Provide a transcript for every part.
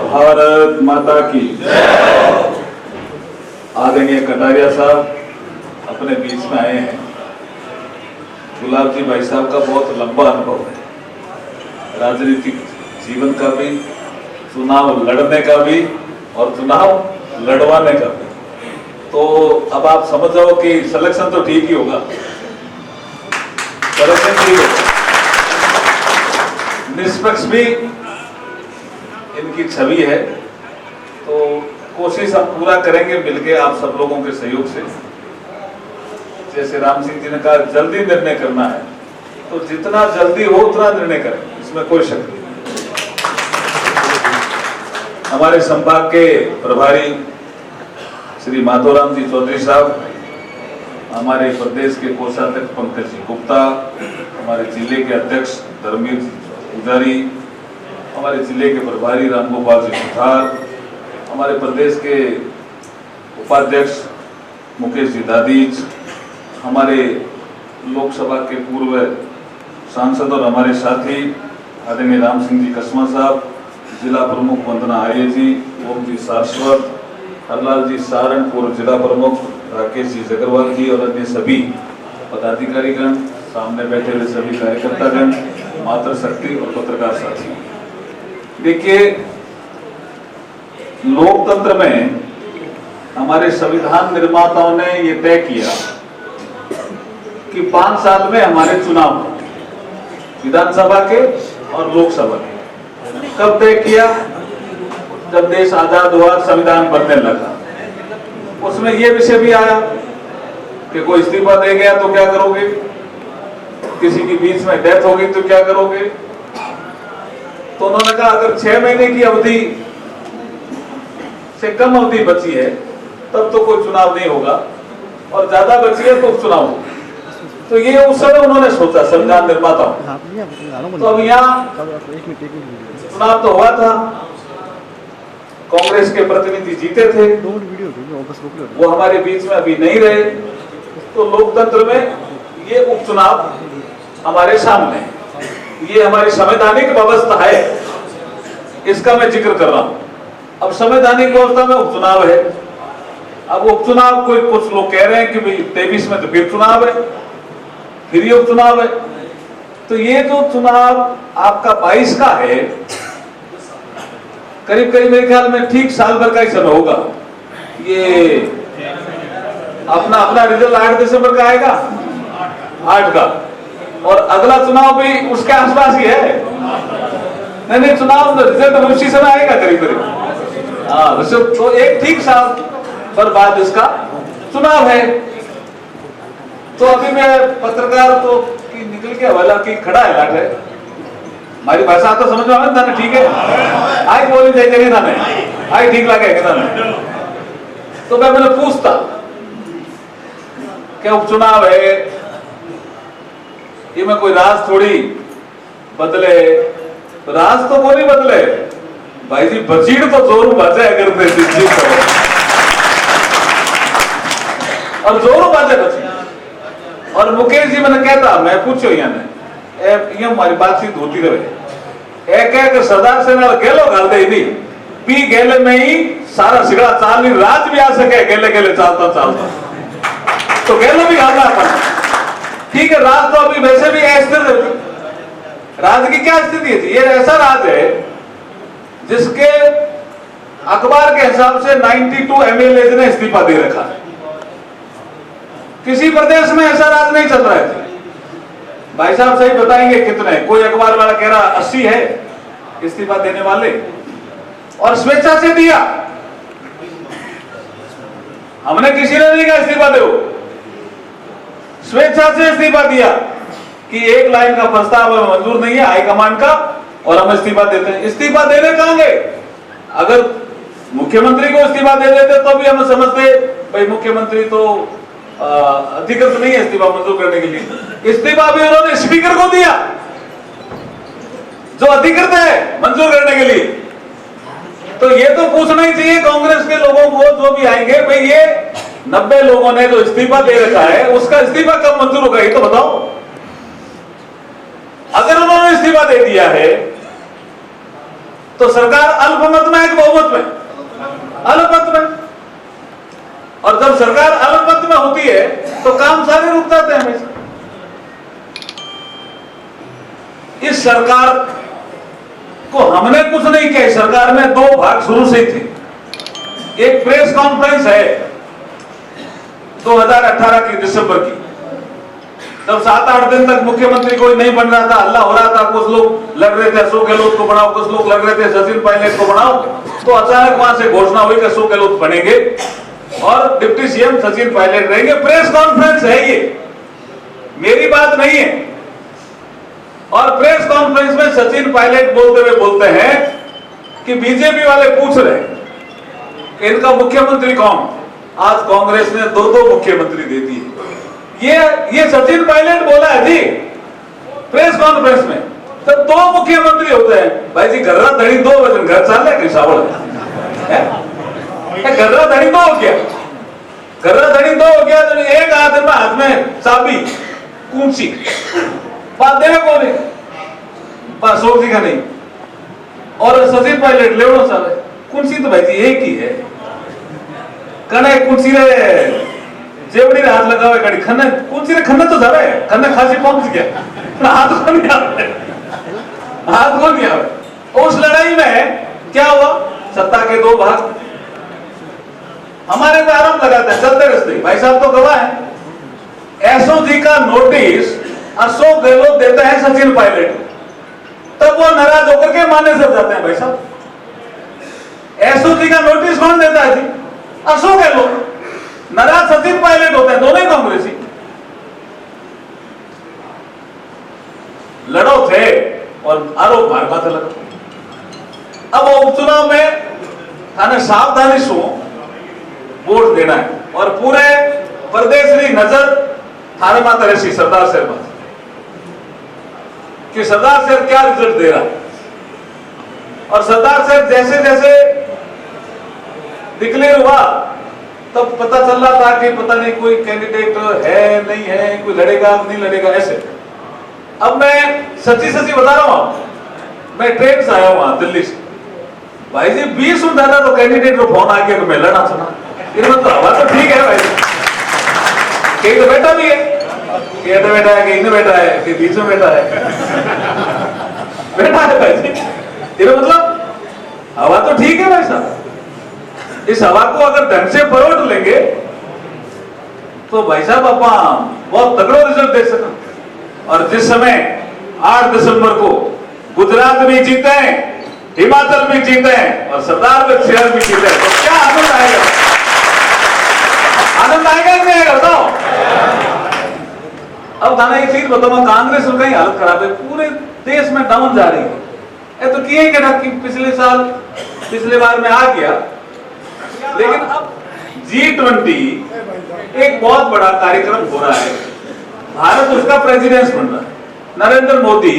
भारत माता की आदरणीय कटारिया साहब अपने बीच में आए हैं। गुलाब जी भाई साहब का बहुत लंबा अनुभव है, राजनीतिक जीवन का भी, चुनाव लड़ने का भी और चुनाव लड़वाने का भी। तो अब आप समझ जाओ कि सिलेक्शन तो ठीक ही होगा, सिलेक्शन ठीक होगा, निष्पक्ष भी इनकी छवि है। तो कोशिश हम पूरा करेंगे मिलके आप सब लोगों के सहयोग से। जैसे राम सिंह जी ने कहा जल्दी निर्णय करना है, तो जितना जल्दी हो उतना निर्णय करें, इसमें कोई शक नहीं। हमारे संभाग के प्रभारी श्री माधोराम जी चौधरी साहब, हमारे प्रदेश के कोषाध्यक्ष पंकज जी गुप्ता, हमारे जिले के अध्यक्ष धर्मवीर पुजारी, हमारे जिले के प्रभारी रामगोपाल जी सुथार, हमारे प्रदेश के उपाध्यक्ष मुकेश जी दादीज, हमारे लोकसभा के पूर्व सांसद और हमारे साथी आदरणीय राम सिंह जी कस्मा साहब, जिला प्रमुख वंदना आर्य जी, ओम जी सारस्वत, हरलाल जी सारण पूर्व जिला प्रमुख, राकेश जी जगरवाल जी और अन्य सभी पदाधिकारीगण, सामने बैठे हुए सभी कार्यकर्तागण, मातृशक्ति और पत्रकार साथी। देखिए, लोकतंत्र में हमारे संविधान निर्माताओं ने ये तय किया कि 5 साल में हमारे चुनाव हो, विधानसभा के और लोकसभा के। कब तय किया? जब देश आजाद हुआ, संविधान बनने लगा। उसमें यह विषय भी आया कि कोई इस्तीफा दे गया तो क्या करोगे, किसी की बीच में डेथ हो गई तो क्या करोगे। तो उन्होंने कहा अगर 6 महीने की अवधि से कम अवधि बची है तब तो कोई चुनाव नहीं होगा, और ज्यादा बची है तो चुनाव होगा। तो ये उस समय उन्होंने सोचा संविधान निर्माताओं। तो अब यहाँ चुनाव तो हुआ था, कांग्रेस के प्रतिनिधि जीते थे, वो हमारे बीच में अभी नहीं रहे। तो लोकतंत्र में ये उपचुनाव हमारे सामने है, ये हमारी संवैधानिक व्यवस्था है, इसका मैं जिक्र कर रहा हूं। अब संवैधानिक व्यवस्था में उपचुनाव है। अब उपचुनाव कोई कुछ लोग कह रहे हैं कि भाई 23 में तो फिर चुनाव है, फिर ये उपचुनाव है। तो ये जो चुनाव आपका 22 का है, करीब करीब मेरे ख्याल में ठीक साल भर का ही समय होगा। ये अपना रिजल्ट 8 दिसंबर का आएगा, 8 का, और अगला चुनाव भी उसके आसपास ही है। नहीं, चुनाव रिजल्ट उसी समय आएगा करीब करीब। हाँ, तो एक ठीक साल पर बाद इसका चुनाव है। तो अभी मैं पत्रकार तो निकल के हवाला की खड़ा है लाट है, हमारी भाषा तो समझ में आ रहा था, ठीक है, आई बोली चाहिए था, नहीं आई ठीक लगे था। तो मैं मैंने पूछता क्या उपचुनाव है, ये में कोई राज थोड़ी बदले, राज तो कोई नहीं बदले भाई जी, बचीड़ तो जोरू बाजे अगर और जोरू बाजे बची। और मुकेश जी मैंने कहता, मैं पूछो यहाँ हमारी बातचीत होती रहे। एक सरदार सेना गेलो घर दे दी पी गेले में ही सारा सिगड़ा चाल नहीं, राज भी आ सके गेले गेले चालता चालता, तो गेलो भी गाना अपन, ठीक है। राज तो अभी वैसे भी अस्थिर है। राज की क्या स्थिति है? ये ऐसा राज है जिसके अखबार के हिसाब से 92 एमएलए ने इस्तीफा दे रखा है। किसी प्रदेश में ऐसा राज नहीं चल रहा है। भाई साहब सही बताएंगे कितने, कोई अखबार वाला कह रहा 80 है इस्तीफा देने वाले, और स्वेच्छा से दिया। हमने किसी ने नहीं कहा इस्तीफा दो, स्वेच्छा से इस्तीफा दिया कि एक लाइन का प्रस्ताव मंजूर नहीं है हाईकमान का और हम इस्तीफा देते हैं। इस्तीफा देने कहां गए? अगर मुख्यमंत्री को इस्तीफा दे देते तो भी हम समझते भाई मुख्यमंत्री तो अधिकृत नहीं है इस्तीफा मंजूर करने के लिए। इस्तीफा भी उन्होंने स्पीकर को दिया जो अधिकृत है मंजूर करने के लिए। तो ये तो पूछना ही चाहिए कांग्रेस के लोगों को जो भी आएंगे, भाई ये 90 लोगों ने जो इस्तीफा दे रखा है उसका इस्तीफा कब मंजूर होगा, ये तो बताओ। अगर उन्होंने इस्तीफा दे दिया है तो सरकार अल्पमत में है कि बहुमत में? अल्पमत में। और जब सरकार अल्पमत में होती है तो काम सारे रुक जाते हैं हमेशा। इस सरकार को हमने कुछ नहीं किया। सरकार में दो भाग शुरू से ही थे। एक प्रेस कॉन्फ्रेंस है 2018 की दिसंबर की, तब 7-8 दिन तक मुख्यमंत्री कोई नहीं बन रहा था, हल्ला हो रहा था। कुछ लोग लग रहे थे अशोक गहलोत को बनाओ, कुछ लोग लग रहे थे सचिन पायलट को बनाओ। तो अचानक वहां से घोषणा हुई कि अशोक गहलोत बनेंगे और डिप्टी सीएम सचिन पायलट रहेंगे। प्रेस कॉन्फ्रेंस है ये, मेरी बात नहीं है। और प्रेस कॉन्फ्रेंस में सचिन पायलट बोलते हुए बोलते हैं कि बीजेपी वाले पूछ रहे हैं इनका मुख्यमंत्री कौन। आज कांग्रेस ने 2 मुख्यमंत्री दे दिए। ये सचिन पायलट बोला है जी प्रेस कॉन्फ्रेंस में। तो 2 मुख्यमंत्री होते हैं भाई जी। गर्रा धड़ी 2 वजन घर चाल है कि सावल है? गर्रा धड़ी 2 हो गया, गर्रा धड़ी 2 हो गया। तो एक हाथ में चाबी कूंची बात देवे को नहीं, अशोक जी का नहीं। और सचिन पायलट लेवड़ो साले कुंसी तो भाई जी एक ही है। कने कुंसी रे जेवड़ी रे हाथ लगावे गाड़ी खन्ने कुंसी रे खन्ने तो जावे खन्ने खासी पहुंच गया हाथ को नहीं आवे, हाथ को नहीं आवे। उस लड़ाई में क्या हुआ? सत्ता के 2 भाग हमारे पे आरोप लगाते हैं चलते रस्ते। भाई साहब तो गवाह है। एसओ जी का नोटिस अशोक गहलोत देता है सचिन पायलट, तब वो नाराज होकर के माने सब जाते हैं। भाई साहब एसओजी का नोटिस कौन देता है जी? अशोक गहलोत। नाराज सचिन पायलट होते हैं, दोनों ही कांग्रेसी। लड़ो थे और आरोप भार था लगा। अब उपचुनाव में थाने सावधानी से वोट देना है और पूरे प्रदेश की नजर थाने माता रहसी सरदार साहब कि सरदार साहब क्या रिजल्ट दे रहा है। और सरदार साहब जैसे जैसे डिक्लेयर हुआ तब पता चल रहा था कि पता नहीं कोई कैंडिडेट है नहीं है, कोई लड़ेगा नहीं लड़ेगा ऐसे। अब मैं सच्ची बता रहा हूं, मैं ट्रेन से आया वहां दिल्ली से। भाई जी 20 उठाना तो कैंडिडेट को फोन आ गया कि मैं लड़ा सुना। इनमें तो हवा तो ठीक है भाई, कहीं तो बैठा भी है, कि तो बैठा है कि इन्हें बैठा है कि बीच में बैठा है, बैठा है भाई जी। ये मतलब हवा तो ठीक है भाई साहब। इस हवा को अगर ढंग से परोट लेंगे तो भाई साहब आप बहुत तगड़ा रिजल्ट दे सकते। और जिस समय 8 दिसंबर को गुजरात भी जीते हैं, हिमाचल भी जीते हैं और सरदार शहर भी जीते हैं, तो क्या आनंद आएगा? आनंद आएगा कि नहीं आएगा बताओ? अब गाना एक चीज बताऊंगा, कांग्रेस उनका ही हालत खराब है, पूरे देश में डाउन जा रही है। तो किए क्या कि पिछले बार में आ गया, लेकिन अब G20 एक बहुत बड़ा कार्यक्रम हो रहा है। भारत उसका प्रेसिडेंट बन रहा है। नरेंद्र मोदी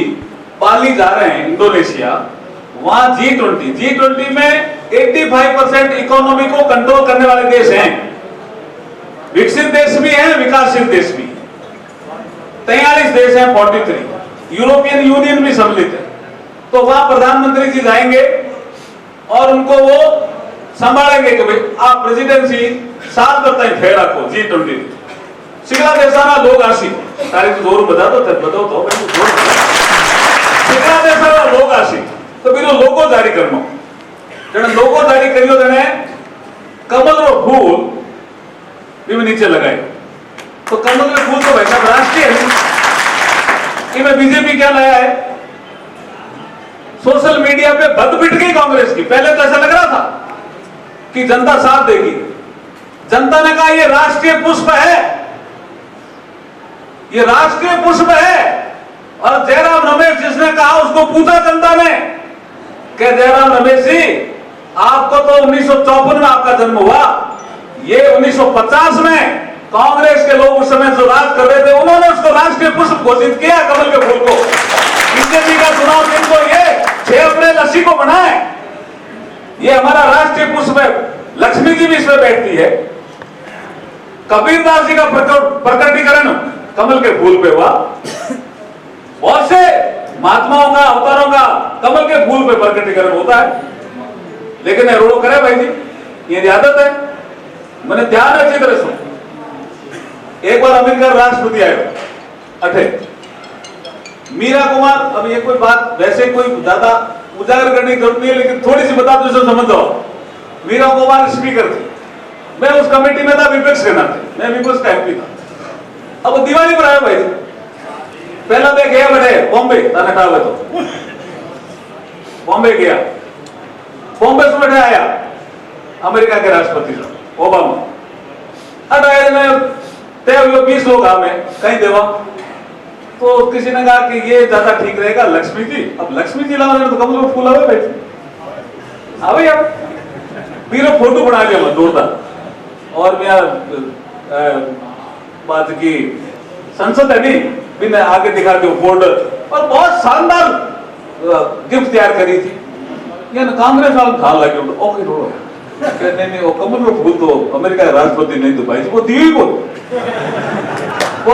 बाली जा रहे हैं इंडोनेशिया, वहां G20 में 85% इकोनॉमी को कंट्रोल करने वाले देश हैं। विकसित देश भी हैं, विकासशील देश भी। 43 देश हैं, 43। यूरोपियन यूनियन भी सम्मिलित है। तो वहां प्रधानमंत्री जी जाएंगे और उनको वो संभालेंगे कि भाई आप प्रेसिडेंसी 7 करता है फेरा को G20 सिगला देशाना लोग आशी तारीख तो जोर बता दो बताओ तो भाई सिगला देशाना लोग आशी तो बिलो लोगो जारी करनो जने लोगो जारी करियो जने कमल रो फूल भी नीचे लगाए। तो कमल रो फूल तो भाई साहब राष्ट्रीय है। इनमें बीजेपी क्या लाया है? सोशल मीडिया पे बद पिट गई कांग्रेस की। पहले तो ऐसा लग रहा था कि जनता साथ देगी। जनता ने कहा ये राष्ट्रीय पुष्प है, ये राष्ट्रीय पुष्प है। और जयराम रमेश जिसने कहा उसको पूछा जनता ने कि जयराम रमेश जी आपको तो 1954 में आपका जन्म हुआ, ये 1950 में कांग्रेस के लोग उस समय जो राज कर रहे थे उन्होंने उसको राष्ट्रीय पुष्प घोषित किया कमल के फूल को। बीजेपी का चुनाव चिन्ह को ये 6 अप्रैल 80 को बना है, ये हमारा राष्ट्रीय पुष्प है। लक्ष्मी जी भी इसमें बैठती है। कबीरदास जी का प्रकटीकरण कमल के फूल पे हुआ। बहुत से महात्माओं का, अवतारों का कमल के फूल पे प्रकटीकरण होता है, लेकिन रोड़ो करे भाई जी, ये आदत है। मैंने ध्यान अच्छी तरह सुन, एक बार अमेरिका राष्ट्रपति आए अठे मीरा कुमार, अब ये कोई बात वैसे कोई ज्यादा उजागर करने की जरूरत नहीं है, लेकिन थोड़ी सी बता दो, समझ जाओ। मीरा कुमार स्पीकर थी, मैं उस कमेटी में था विपक्ष के नाते, मैं विपक्ष का एमपी था। अब दिवाली पर आया भाई, पहला मैं गया बैठे बॉम्बे, था तो बॉम्बे गया, बॉम्बे से बैठे आया अमेरिका के राष्ट्रपति साहब ओबामा। अटाया में तय 20 लोग हमें कहीं देवा, तो किसी ने कहा कि ये ज्यादा ठीक रहेगा लक्ष्मी जी। अब लक्ष्मी जी लाओ तो कमल में फूल आवे भाई, आवे यार बीरो फोटो बना लिया मैं जोरदार, और मैं बात की संसद है नहीं, बिना आगे दिखा दो बॉर्डर, और बहुत शानदार गिफ्ट तैयार करी थी। ये ना कांग्रेस वाले ढाल लगे ओके रोड़ो, नहीं वो कमल में फूल तो अमेरिका का राष्ट्रपति नहीं तो भाई वो दिए ही वो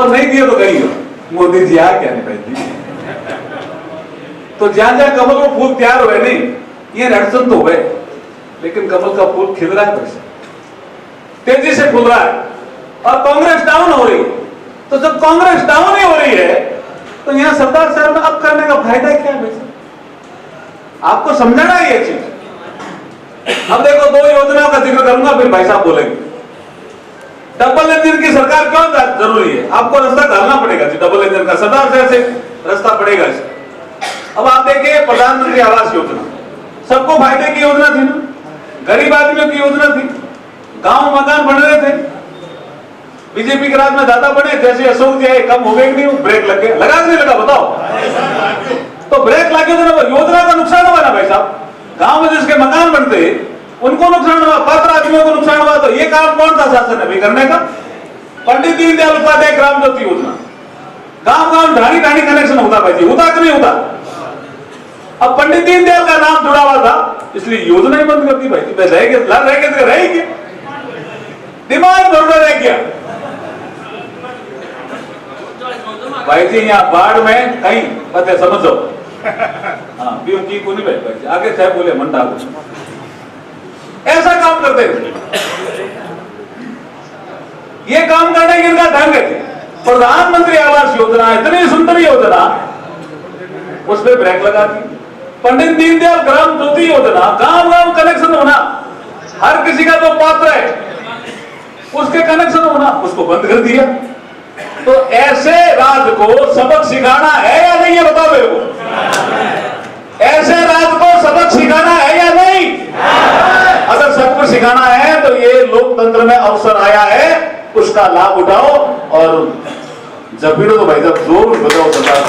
नहीं दिए तो कहीं मोदी जी आ क्या नहीं भाई जी। तो जहां जहां कमल में फूल तैयार हुए नहीं, ये अड़चन तो हुए, लेकिन कमल का फूल खिल रहा है वैसे तेजी से फूल रहा है, और कांग्रेस डाउन हो रही है। तो जब कांग्रेस डाउन ही हो रही है, तो यहां सरदार साहब में अब करने का फायदा क्या है वैसे? आपको समझना है ये चीज। अब देखो 2 योजनाओं का जिक्र करूंगा, फिर भाई साहब बोलेंगे डबल इंजन की सरकार क्यों जरूरी है। आपको रास्ता डालना पड़ेगा जी, डबल इंजन का सरदार साहब से रास्ता पड़ेगा इसका। अब आप देखिए प्रधानमंत्री आवास योजना सबको फायदे की योजना थी ना, गरीब आदमियों की योजना थी, गांव मकान बन रहे थे। बीजेपी के राज में ज्यादा बने, जैसे अशोक जी आए कम हो गए कि नहीं, ब्रेक लग गया, लगा कि नहीं लगा बताओ? तो ब्रेक लगे तो योजना का नुकसान हुआ ना भाई साहब। गांव में जिसके मकान बनते उनको नुकसान हुआ, पात्र आदमियों को नुकसान हुआ। तो ये काम कौन सा शासन है भाई करने का? पंडित दीनदयाल उपाध्याय ग्राम ज्योति योजना, गांव गांव ढाणी ढाणी कनेक्शन होता भाई जी, होता कि नहीं होता? अब पंडित दीनदयाल का नाम जुड़ा हुआ था, इसलिए योजना ही बंद कर दी भाई जी। रहेगी दिमाग भरना रह गया भाई जी। यहाँ बाढ़ में कहीं पता समझो, हाँ की को नहीं भाई जी, आगे चाहे बोले मंडा ऐसा काम करते थे। ये काम करने की इनका ढंग है। प्रधानमंत्री आवास योजना इतनी सुंदर योजना, उस पर ब्रेक लगा दी। पंडित दीनदयाल ग्राम ज्योति योजना, गांव गांव कनेक्शन होना, हर किसी का जो पात्र है उसके कनेक्शन होना, उसको बंद कर दिया। तो ऐसे राज को सबक सिखाना है या नहीं, ये बताओ मेरे को। ऐसे राज को सबक सिखाना है या नहीं? अगर सबको सिखाना है तो ये लोकतंत्र में अवसर आया है, उसका लाभ उठाओ और जबीरो तो भाई साहब जोर बजाओ सरकार।